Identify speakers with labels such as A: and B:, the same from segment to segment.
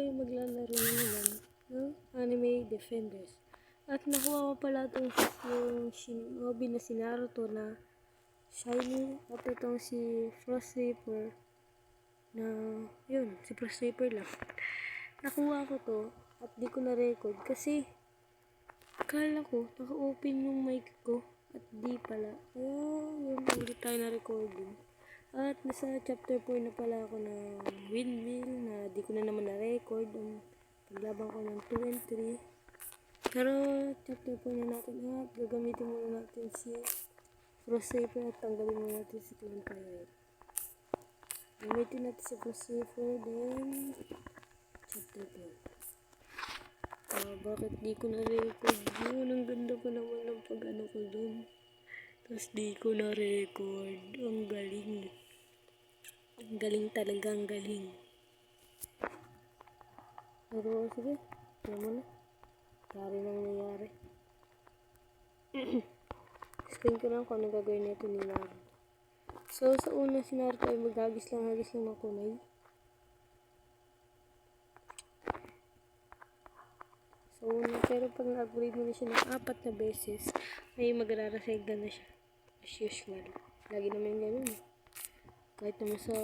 A: tayo maglalaro naman ng Anime Defenders. At nakuha ko pala itong yung shinobi na si Naruto na shiny. At itong si Frost Reaper na yun, si Frost Reaper lang. Nakuha ko to at di ko na-record kasi akala ko naka-open yung mic ko at di pala. Yun, hindi tayo na-recording. At nasa chapter 4 na pala ako ng windmill na di ko na naman na-record ang paglaban ko ng 2 and 3. Pero chapter 4 na natin at gagamitin muna natin si Frost Reaper at tanggalin muna natin si Clan Pirate. Gamitin natin si Frost Reaper then chapter 4. Bakit di ko na-record yun? Ang ganda ko naman ng pag-ano ko dun. Tapos di ko na-record. Ang galing. Ang galing talaga, ang galing. Pero sige, kaya mo na. Dari nang nangyari. Explain ko lang kung ano gagawin nito ni Naruto. So, sa una si Naruto ay maghagis lang ng kunay. So, pero pag na-upgrade mo na siya ng 4 na beses, ay magrarasegda na siya. As usual. Lagi naman ganun. Kahit naman sa,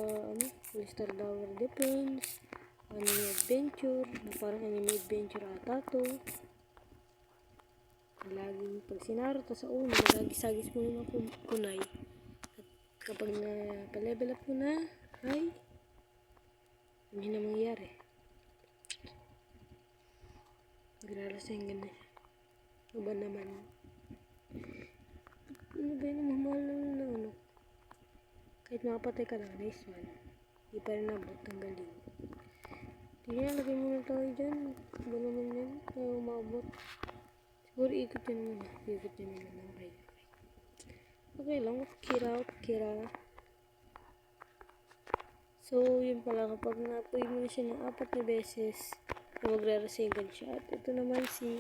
A: Full-Star Tower Defense, Anime Adventure, parang Anime Adventure ata to. Laging pag si Naruto sa una, lagi-sagis mo ng kunay. At kapag na-level up mo na, ay, hindi na mangyayari. Nagrarasengda na siya. Ano ba naman? Ano ba yung mahal ng ano? Kahit makapatay ka lang, nice one. Di pa rin nabot, ang galing. Tingnan, lagay muna tayo dyan. Ba naman yan? Tayo umabot. Siguro ikot yun muna. Ikot yun muna. Okay. Okay lang. Kira. So, yun pala. Kapag na-upgrade mo na siya ng 4 na beses, na magre-resingan siya. At ito naman si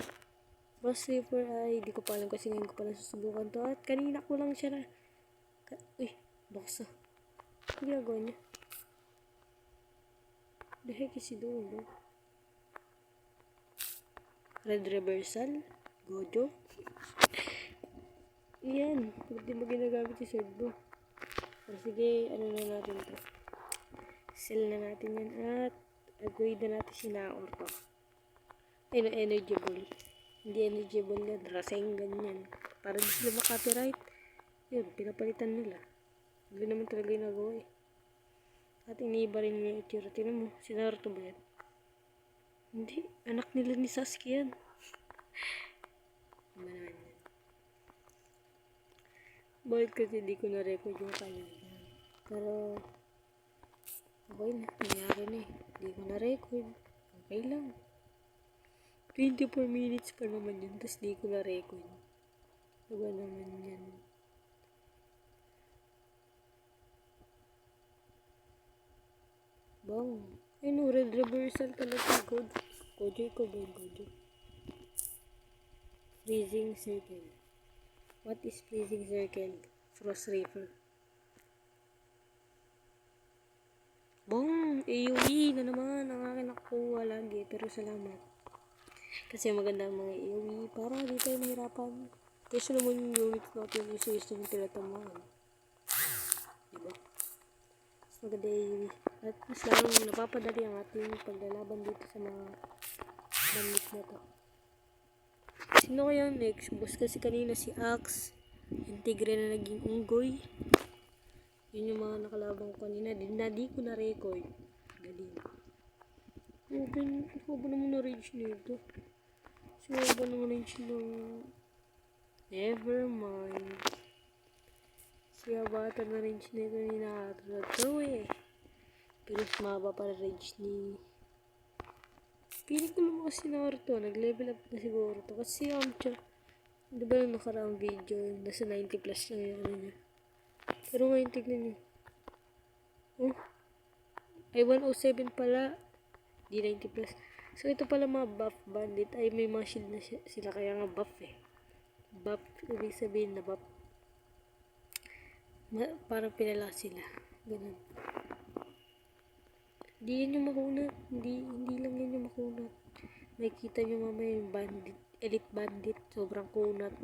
A: Frost Reaper ay di ko pa alam kasi ngayon ko pala susubukan to. At kanina ko lang siya na uy, baksa. Ano ginagawa niya? The heck is he doing, bro? Red reversal? Gojo? Yan. Hindi mo ginagamit yung sword, bro. Pero sige, ano na natin to. Sell na natin yan at upgrade na natin si Naruto. Ay, no, energy ball. Hindi energy ball yan. Rasengan yan. Para di sila makapiright. Yun, pinapalitan nila. Hindi naman talaga yung nagawa eh. At iniiba rin niya yung itsura. Tingnan mo, si Naruto ba yan? Hindi, anak nila ni Sasuke yan. Ano naman yan? Bakit kasi di ko na-record yung kanina. Pero, okay na, nangyari na eh. Di ko na-record. Okay lang. 24 minutes pa naman yun, tapos di ko na-record. Diba naman yan? Bang. Ay no, red reversal talaga. Gojo ko ba yung Gojo? Freezing circle. What is freezing circle? Frost Reaper. Bang! AoE na naman. Ang akin nakuha lagi. Pero salamat. Kasi maganda ang mga AoE. Para di tayo mahirapan. Kasi naman yung units natin yung system yung tinatamaan. Diba? Maganda AoE. At mas lalong napapadali ang ating paglalaban dito sa mga bandit na to. Sino kaya next? Boss kasi kanina si Axe. Yung tigre na naging unggoy. Yun yung mga nakalaban ko kanina. Di ko na-record. Galing. Soba naman na range nito. Soba naman range ng never mind. Siya bata na range nito ni Naruto eh. Pero sumaba para range ni piling ko naman kasi Naruto. Nag-level up na siguro to. Kasi Yamcha, diba yung nakaraang video, nasa 90 plus na yung ano niya. Pero ngayon tignan niyo. Oh, ay 107 pala. Di 90 plus. So ito pala mga buff bandit. Ay may mga shield na sila kaya nga buff eh. Buff, ibig sabihin na buff. Parang pinala sila. Ganun. Hindi yan yung makuna. Hindi lang yan yung makikita nyo mamaya yung bandit, elite bandit, sobrang kunat.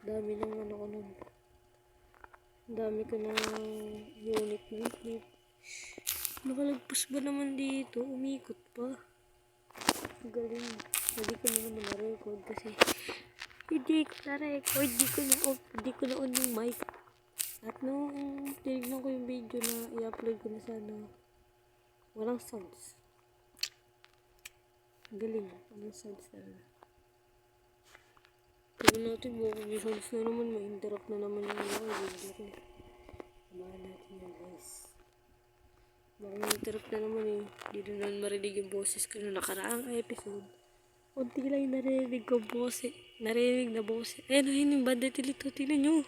A: Dami ng ano ko nun. Dami ko ng unit. Nakalagpas ba naman dito? Umikot pa. Galing. Hindi ko na naman na-record kasi hindi ko na-record. Hindi ko na-on yung mic. At nung tinignan ko yung video na i-upload ko na sana, walang sounds. Galing. Walang sounds talaga. Tignan natin baka may sounds na naman. Ma-interrupt na naman yung video ko. Samahan natin yung guys. Baka ma-interrupt na naman eh. Hindi na naman marinig yung boses ko na nakaraang episode. Unti lang yung narinig ko boses. Narinig na boses. Ayun yung bandit ilito. Tignan nyo.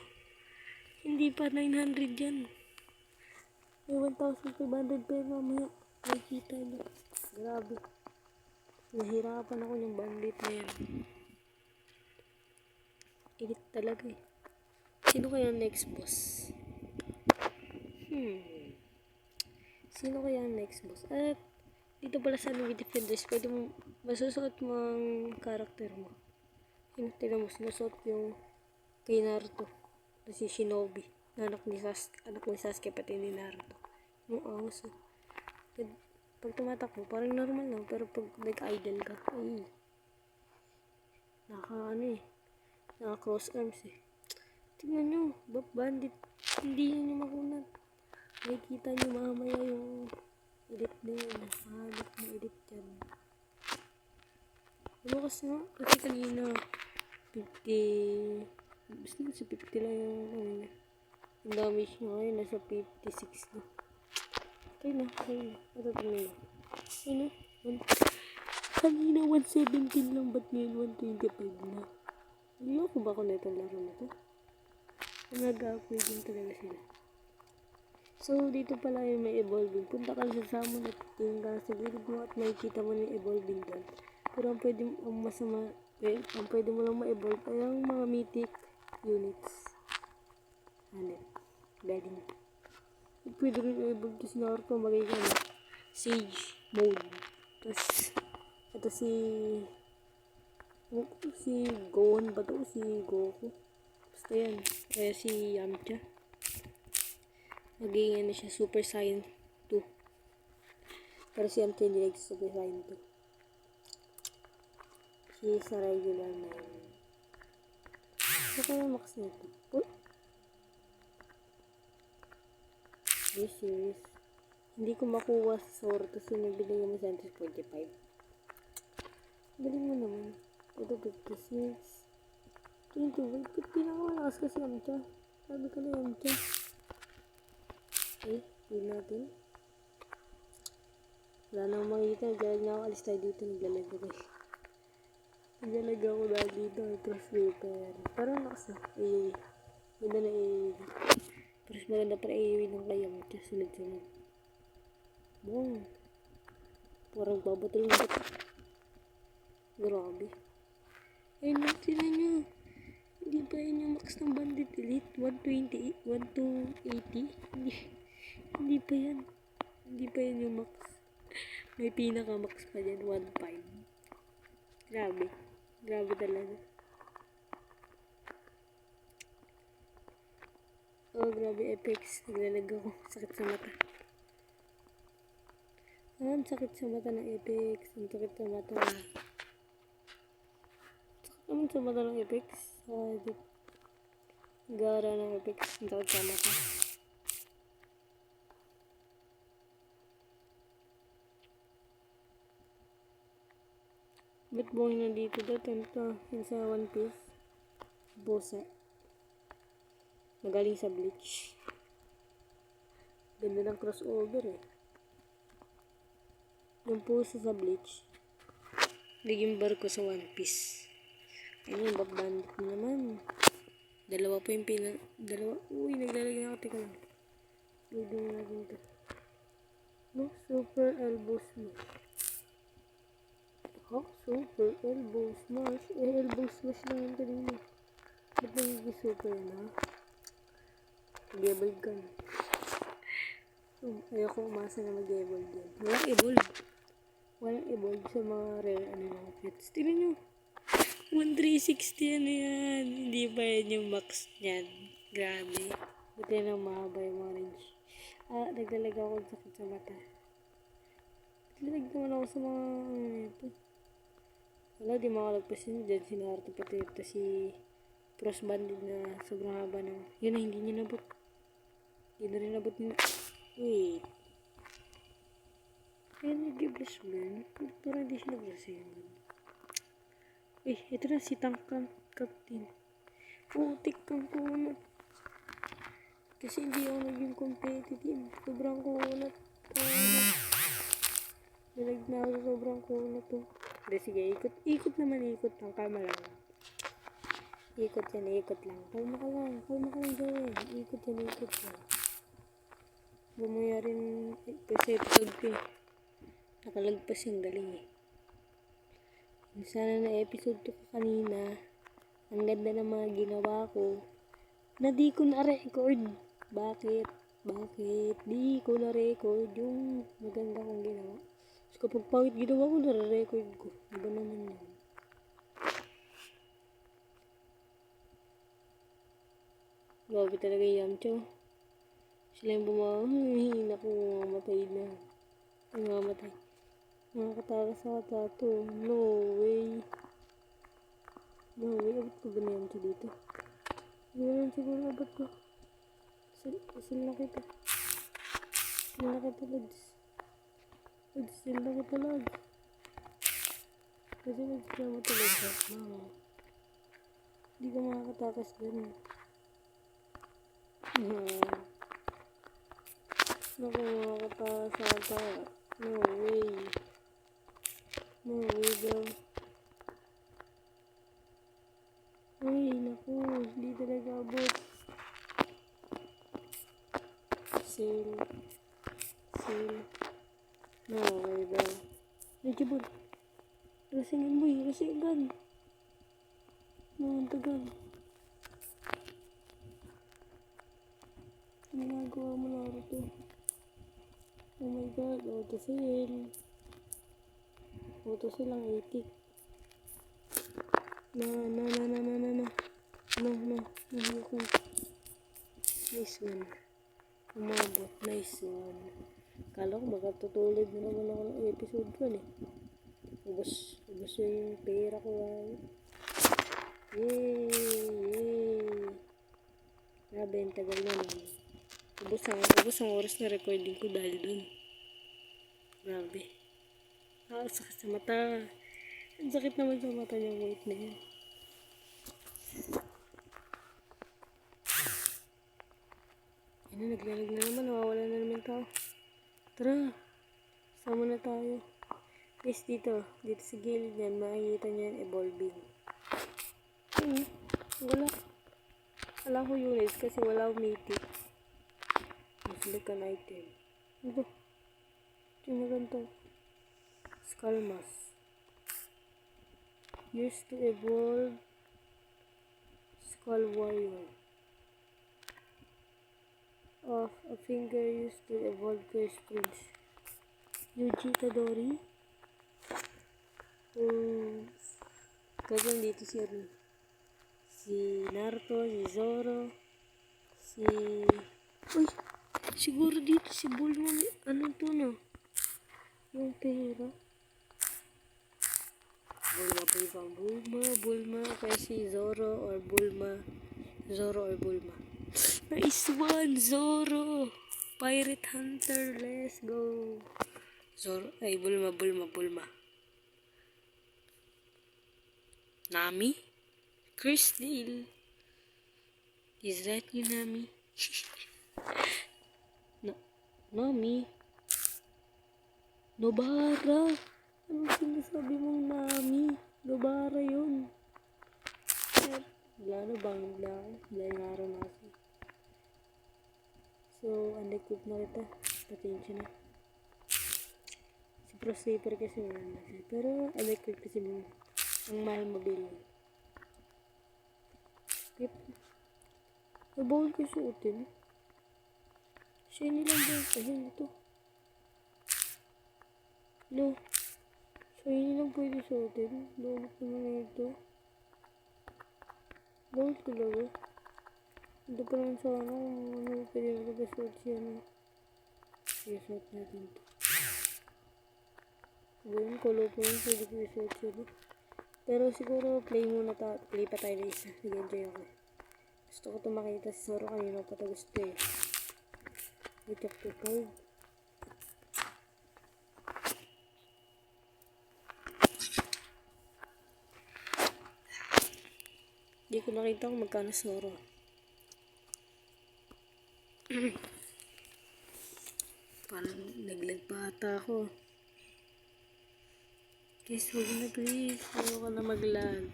A: Hindi pa 900 yan. May 1,500 pero mamaya. Nakikita nyo. Grabe. Nahirapan ako ng bandit na yan. Init talaga eh. Sino kaya next boss? Sino kaya ang next boss? At dito pala sa Louis Defenders, pwede mo masusuot mo ang karakter mo. Yun, tignan mo, sinusuot yung kay Naruto. Na si Shinobi. Na anak ni Sasuke pati ni Naruto. Yung angas eh. Pag tumatakbo, parang normal lang. Pero pag nag-idle ka, ay. Naka-cross arms eh. Tingnan nyo, bandit. Hindi nyo makunat. Nakikita nyo mamaya yung edit na yun. Hanap na edit yan. Lumakas nga. Kasi kanina, 50. Basta nasa 50 lang yung niya. Yung damage niya ngayon, nasa 56 na. Okay na. Ito tingnan nyo. Ano? Kanina 117 lang, ba't ngayon 125 na? Niloko ba ako na itong laro na to? Nag-upgrade din talaga sila. So, dito pala yung may evolving. Punta ka sa summon at tingin ka sa gilid mo at makikita mo na yung evolving doon. Pero ang pwede mo lang ma-evolve ay ang mga mythic units. Galing. Pwede rin i-evolve to si Naruto magiging Sage mode. Tapos, ito si Gohan ba to? Si Goku. Basta yan. Kaya si Yamcha. Magiging siya Super Saiyan 2. Pero si Yamcha hindi Super Saiyan 2. Si sa regular na yun. Saka yung max na ito. Oh! Serious. Hindi ko makuha sa Zoro. Tapos yung nabili mo sa 45. Galing mo naman. Ito 56. 21. Ba't pinakamalakas kasi Yamcha? Sabi ko na Yamcha. Okay, yun natin. Wala nang makita. Diyan na ako. Alis tayo dito. Naglalag ako. Naglalag ako dahil dito. Translator. Parang lakas na. AOE. Ganda na AOE. Pero maganda para AOE ng kay Yamcha. Sunod-sunod. Boom. Parang babatol na ito. Grabe. Ayun na. Sila nyo. Hindi pa yun yung max ng bandit elite. 120, 1280. Hindi pa yan. Hindi pa yan yung max. May pinaka-max pa dyan. 1.5. Grabe. Grabe talaga. Oh, grabe Apex. Naglalag ako. Sakit sa mata. Ang sakit sa mata ng Apex. Ang sakit sa mata. Sakit naman sa mata ng Apex. Gara ng Apex. Ang sakit sa mata. Ba't buhay na dito daw? Yung sa One Piece. Bosa. Magaling sa Bleach. Ganda ng crossover eh. Yung puso sa Bleach. Naging barko sa One Piece. Ayun, bandit naman. Dalawa pa yung dalawa. Uy, naglalagay ako. Teka lang. Pwede na natin ito. No? Super elbow smash. Super elbow smash. Elbow smash lang yung kanina. Ba't nagiging super yan, ha? Mag-evolve ka na. Ayoko umasa na mag-evolve yan. Walang evolve. available sa mga rare pets. Tingnan nyo. 1,360 ano yan. Hindi pa yan yung max niyan. Grabe. Buti na mahaba yung orange. Naglalag ako ng sakit sa mata. Naglalag naman ako sa mga ito. Wala, di makalagpasin dyan. Sinarto pati ito si Frost Bandit na sobrang haba na. Yun na, hindi niya nabot. Hindi na rin nabot niya. Wait. Kaya nag-bless burn. Parang hindi siya nag-bless. Ito na si Tangkang Captain. Putik kang kunat. Kasi hindi ako naging competitive. Sobrang kunat. Nalag na ako sa sobrang kunat to. Hindi, sige, ikot. Ikot naman, ikot lang. Kalma lang. Ikot yan, ikot lang. Kalma ka lang. Kalma ka lang dyan. Ikot yan, ikot lang. Bumaya rin kasi episode ko eh. Nakalagpas yung galing eh. Sana na episode 2 ko kanina. Ang ganda ng mga ginawa ko. Na di ko na-record. Bakit? Di ko na-record yung maganda kong ginawa. So kapag pangit ginawa ko, na-record ko. Iba naman yan. Grabe talaga yung Yamcha. Sila yung bumahin ako mamatay na. Mamatay. Nakakatakas sa tato. No way. Abot ko ba na Yamcha dito? Hindi naman siguro abot ko. Sila kita. Lods. Sila kita Lods. Kasi nagsila mo talaga. Hindi ka makakatakas dyan. Naku, makakatakas sa ata. No way. No way daw. Uy, naku. Hindi talaga abot. Sail. No way daw. Najibod. Rasingan mo eh. Rasingan. No, tagal. Ginagawa mo Naruto. Oh my god. Auto-sail. Auto-sail ang 80. No. Nice one. Umabot. Nice one. Kala ko magkatutulid na naman ako ng episode 1 eh. Ubus yung pera ko ay. Yay! Grabe, ang tagal na naman. Ubus ang oras na recording ko dahil dun. Grabe. Sakit sa mata. Ang sakit naman sa mata niyang weight na yan. Naglalag na naman. Nawawala na naman tao. Tara. Sama na tayo. Guys, dito sa gilid yan, makikita niyo yan evolving. Wala. Wala ko units kasi wala akong mythic. Select an item. Ito. Yung ganito. Skull mask. Used to evolve Skull Warrior. Of a finger used to evolve Curse Prince. Yuji Tadori. Kaya dito si Naruto, si Zoro, siguro dito si Bulma, ano to no? Yung pera. Bulma, kaya si Zoro or Bulma. Nice one, Zoro! Pirate Hunter, let's go! Zoro, ay Bulma. Nami? Crystal? Is that you, Nami? Nami? Nobara? Anong sinasabi mong Nami? Nobara yun. Wala na bang dahil araw na ako. So, unequip na kita. Patensya na. Si Pro Saper kasi wala siya. Pero, unequip kasi ang mahal mabili. May bawal ko suotin. Shiny lang ba? Ayun, ito. No. Shiny lang pwede suotin. Bawal ko na ito. Bawal talaga. Ito pa naman sa ano, pwede na suot siya. Sige, suot natin ito. Ganyan, color po yun, pwede ko suot siya. Pero siguro play pa tayo na isa. Nag-enjoy ako. Gusto ko ito makita si Zoro kanina pa ito gusto eh. May chapter 5. Hindi ko nakita kung magkano Zoro. Parang naglag pa ata ako. Guys, huwag na please. Huwag ka na maglag.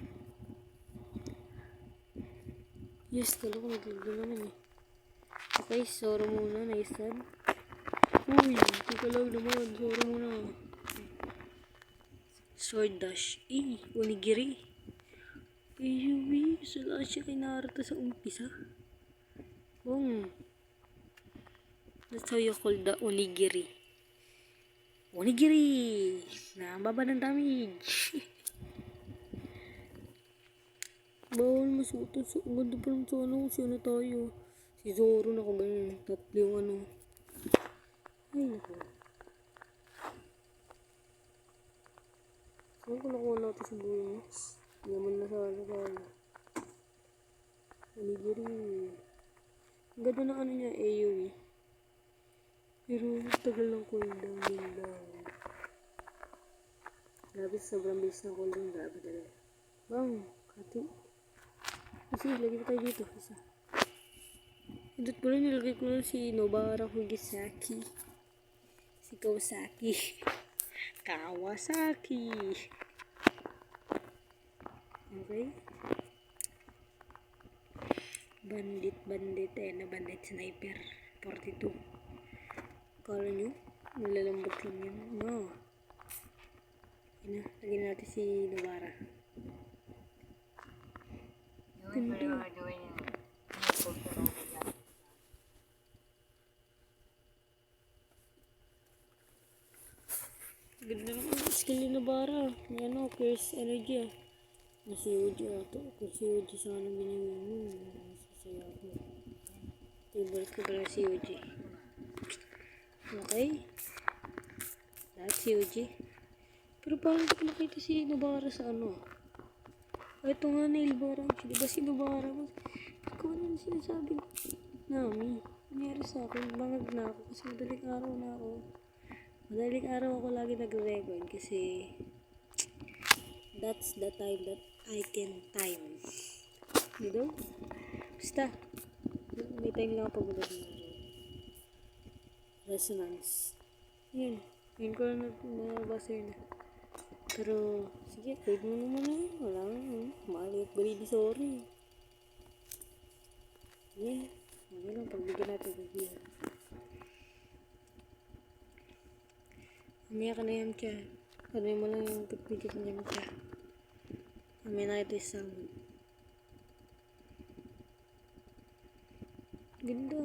A: Yes, talo ko naglag na naman eh. Okay, Zoro muna. Nice one. Uy, tika lang naman. Zoro muna. Sword dash. Onigiri. Ayuwi. Sala siya kay Naruto sa umpisa. Bong. That's how you call the onigiri. Onigiri! Nababa ng damage. Bawal masuot. Ang ganda pa lang sa ano. Kasi ano tayo. Si Zoro na kung ganyan. Tatlo yung ano. Ay naku. Saan ko nakuha natin sa buhay mo? Yaman na sa ano tayo. Onigiri. Ang ganda ng ano niya. AoE. Pero tagal ng cooldown yun lang. Grabe, sobrang base ng cooldown. Grabe talaga. Bang, kati. Kasi lagay tayo dito. Isa. Ito pala nilagay ko lang si Nobara Hugisaki. Si Kawasaki. Kawasaki. Okay. Bandit. Na bandit sniper. 42. Kala nyo, nalalambot lang yun. No. Yun na, lagyan natin si Nobara. Ganda. Ganda naman skill ni Nobara. May ano, curse energy ah. Si Uji ato. Kung si Uji sana binigyan mo, masasaya ako. Favorite ko pala si Uji. Okay. That's si Uji. Pero parang hindi ko nakita si Nobara sa ano. Ito nga nail bar. Diba si Nobara? Ikaw ano sinasabi Nami. Nangyari sa akin. Bangag na ako kasi madaling araw na ako. Madaling araw ako lagi nag-record kasi that's the time that I can time. Diba? Basta. May time lang ako pag resonance. Yun. Yun ko na nabasa yun. Pero, sige, pwede mo naman na yun. Wala nga. Maliit greedy, sorry. Yeah. Okay lang, pagbigyan natin ng video. Mamaya ka na yan, Cha. Ano mo lang yung pagbigyan ka niya, Cha. Mamaya na ito isang. Ganda.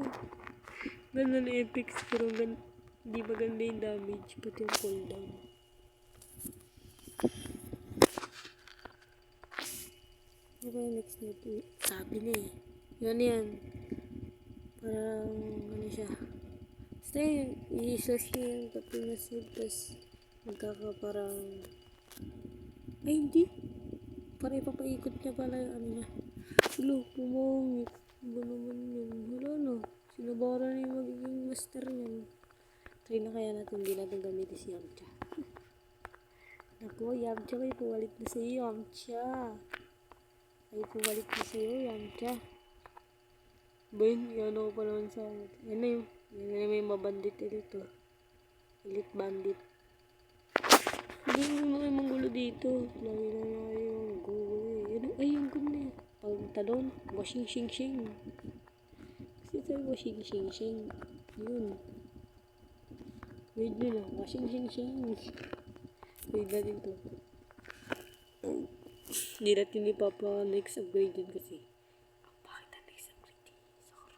A: Ganda na epics, pero hindi maganda yung damage, pati yung cooldown. Okay, next na ito. Sabi na eh. Yan. Parang, ano siya. Basta i-search niya yung Katrina Seed, tapos parang, ay hindi. Parang ipapaikot niya pala yung ano niya. Hello, pumangit. Ba naman yun? Wala no. Sinabara na yung magiging master niyan. Try na kaya natin, hindi natin gamitin si Yamcha. Naku, Yamcha, may puwalit na sa'yo, Yamcha. May puwalit na sa'yo, Yamcha. Ba yun, yan ako pa naman sa akin. Yan na yung, may mabandit dito. Elite bandit. Hindi mo mga manggulo dito. Lagi na nga yung gulo eh. Ay, yung ganda eh. Pagtalon, washing shing shing. Kasi tayo washing shing shing. Yun. Wait nyo lang, washing shing shing. Wait natin to. Hindi natin ipapa next upgrade yun kasi. Bakit na next upgrade yun? Zoro.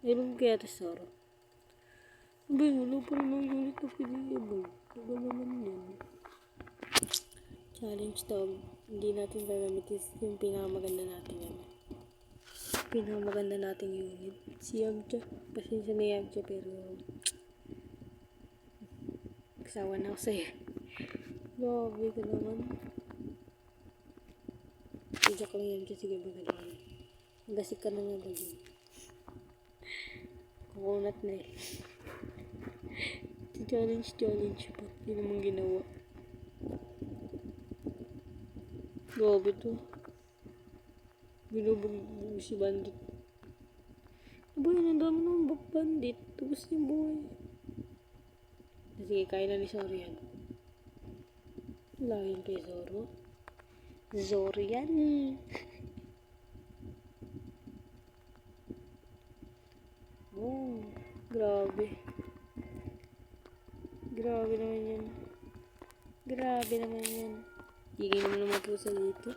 A: Mayroon kaya ito Zoro. Abay, wala pa rin ang unit na pinili. Abay, wala naman yun. challenge to. Hindi natin gagamitin yung pinakamaganda nating ano. Pinakamaganda nating unit. Si Yamcha. Pasensya na Yamcha pero nagsawa na ako sa'yo. Grabe ka naman. Joke lang Yamcha. Sige ba gano'n. Magasik ka na nga lagi. Kukunat na eh. Challenge pa. Hindi naman ginawa. Grabe to. Binubugbog si Bandit. Aba yun, ang dami ng bandit. Tapos yung buhay. Sige, kaya na ni Zoro yan. Wala yun kay Zoro. Zoro yan. Oh, grabe. Grabe naman yan. Grabe naman yan. Hingin naman naman po sa dito.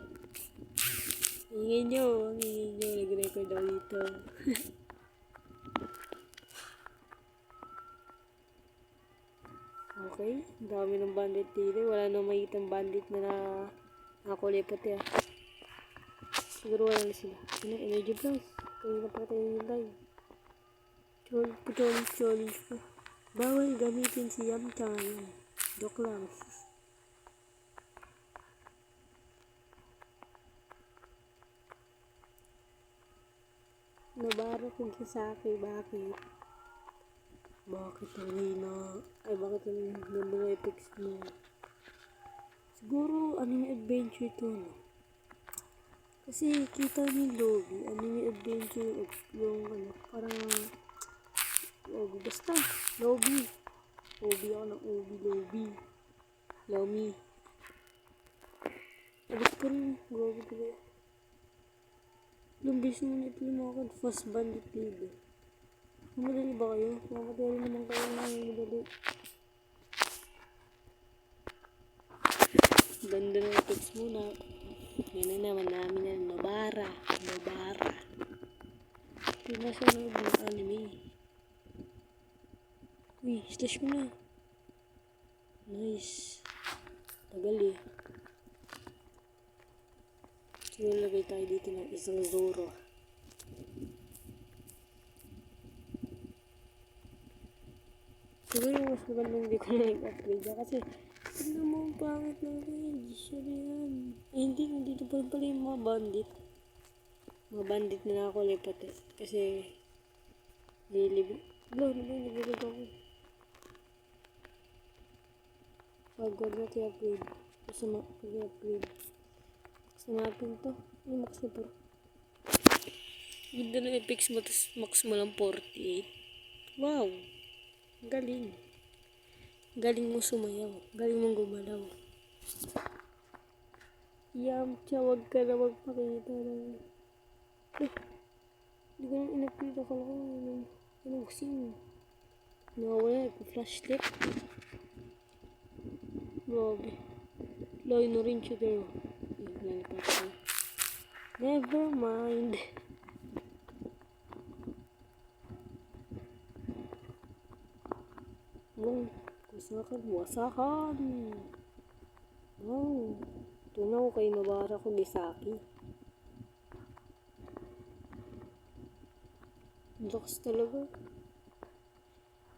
A: Hingin nyo. Nag-record ako dito. Okay. Dami ng bandit dito. Wala nang makitang bandit na nakakulipot ya. Siguro wala na sila. Ano? Energy blast. Kaya na pa tayo yung live. Challenge ko. Bawal gamitin si Yamcha ngayon. Joke lang. Nabaro kong Kisaki. Bakit? Bakit ang hina? Ay, bakit ang ganda ng effects mo? Siguro, anime adventure to, no? Kasi, kita ni Lobby, anime adventure, yung, ano, parang, basta, Lobby. Lobby ako ng Lobby. Lomi. Abit ko rin, grabe ko rin. Ilang beses mo na ito lumakad, Fast Bandit Libre. Madali ba kayo? Mamatay rin naman kayo ng madali. Ganda ng effects mo na. Yan na naman namin na Nobara. Hindi na siya ng anime. Uy, slash mo na. Nice. Tagal eh. Siguro lagay tayo dito ng isang Zoro. Siguro mas magandang hindi ko na nag-upgrade kasi ano mo ang pangit ng rage. Ano yan? Eh, hindi pa rin pala yung mga bandit. Mga bandit na nakakulipat eh. Kasi nilibig. Ano ba yung nilibig ako? Pagod na i-upgrade. Kasi i-upgrade. Max na natin to. Ano max na po? Ganda na i-fix mo tapos max mo lang 48. Wow! Galing. Galing mo sumayaw. Galing mong gumalaw. Yamcha, wag ka na magpakita ng... Hindi ko nang in-upgrade ako lang. Inuksing. Nawala, flashlight. Grabe. Loy na rin siya pero. Never mind. Wasakan. Wow. Tunaw kay Nobara ko Gisaki. Lakas talaga.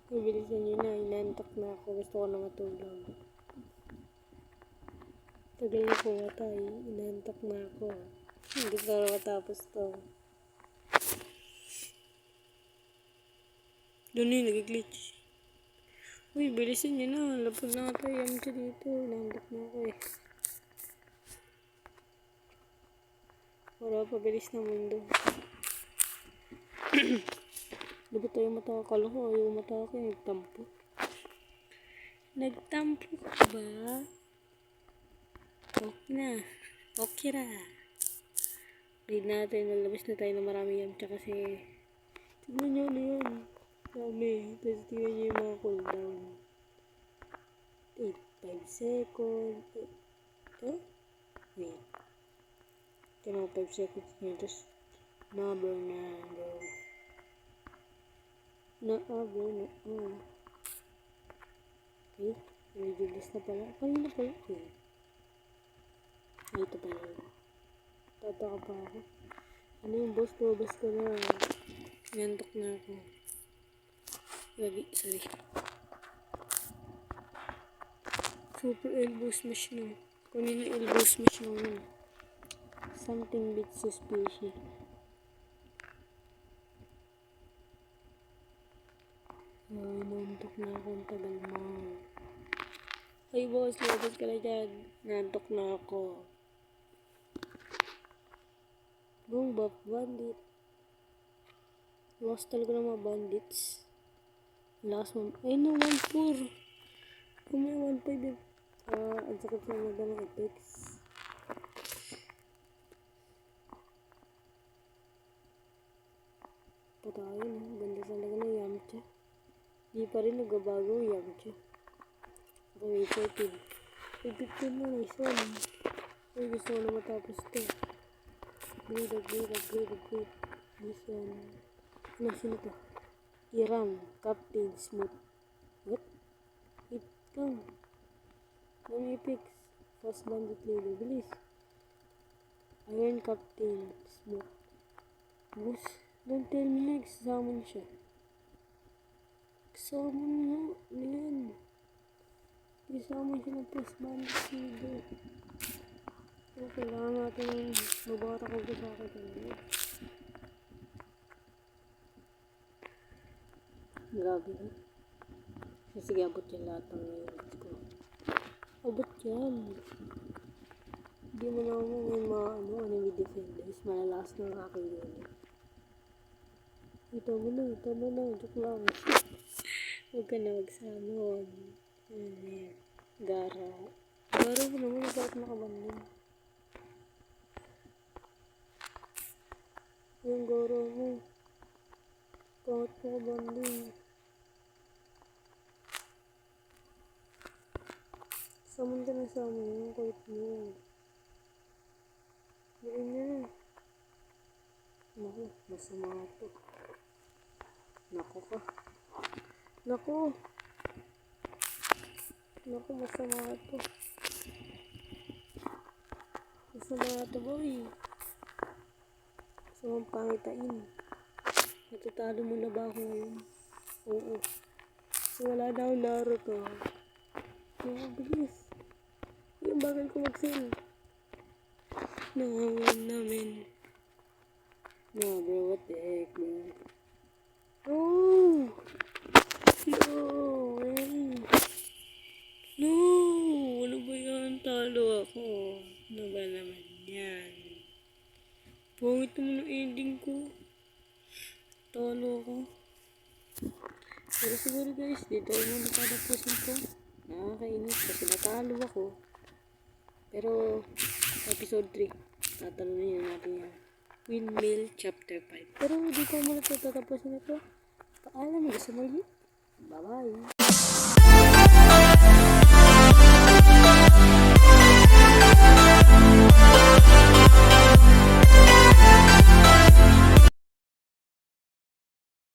A: Bilisan nyo na. Inantak na ako. Gusto ko na matulog. Tagal na po matay. Inantak na ako. Hindi ko na matapos to. Doon yun, nag-glitch. Uy, bilisan nyo na. Lapag na nga tayo. Yamcha dito. Inantak na ako eh. Para pabilis na mundo. Di ba tayo matakal ko? Ayaw matakal. Nagtampo. Nagtampo ka ba? Okay na. Okay ra. Read natin. Nalabas na tayo na marami Yamcha kasi tignan nyo na yun. Dami. Tapos tignan nyo yung mga cooldown. 5 seconds. Wait. Kaya 5 seconds nyo. Tapos number na. Okay. Medyo list na pala. Kanina pala. Okay. Ay, ito pala. Tataka pa ako. Ano yung boss? Probus ko na. Nantok na ako. Sorry. Super elbow smash na. Kunin yung elbow smash na yun. Something beats suspicious. Ay, nantok na ako. Ang tagal mo. Ay, boss. Labas ka na dyan. Nantok na ako. Boom, buff bandit. Lost talaga ng mga bandits. Lakas mo. Ay, no, 1-4. Kung may 1-5 yun. Ang sakit sa mga ng effects. Patayin, ganda talaga ng Yamcha. Di pa rin nagbabago yung Yamcha. Okay, 14. 15 na, nice one. Ay, gusto ko na matapos ito. Upgrade. This one. Ano, sino to? Iran, Captain Smooth. What? It kang. Ang epics. Fast bandit leader. Bilis. Iron Captain Smooth. Boss, don't tell me na examine siya. Examine nga. Yan. Examine siya ng fast bandit leader. So, kailangan natin mabata ko sa akin. Grabe na. Sige, abot yan lahat ng ngayon ko. Abot yan. Hindi mo na ako ngayon enemy defenders. Malalakas ng aking yun. Tama na. Joke lang. Huwag ka na magsama. Gara ko naman. Bakit nakabandin? Yung goro mo. Bakit nakabandin? Samunta na sa amin yung kulit mo. Buin na. Naku, masama ito. Naku, masama ito. Masama ito, boy. Masamang pangitain. Natatalo mo na ba ako ngayon? Oo. So, wala na akong laro to. Bilis. Yung bagal ko mag-sell. Nangawan namin. No, bro, what the heck, bro? No way. No! Ano ba yan? Talo ako. Ano ba naman yan? Pangit naman ang ending ko. Talo ako. Pero siguro guys, dito ako muna tatapusin ko. Nakakainis kasi natalo ako. Pero, episode 3, tatalunin natin yan. Windmill Chapter 5. Pero, di ko muna tatapusin ito. Paalam, gusto mo ulit? Bye-bye.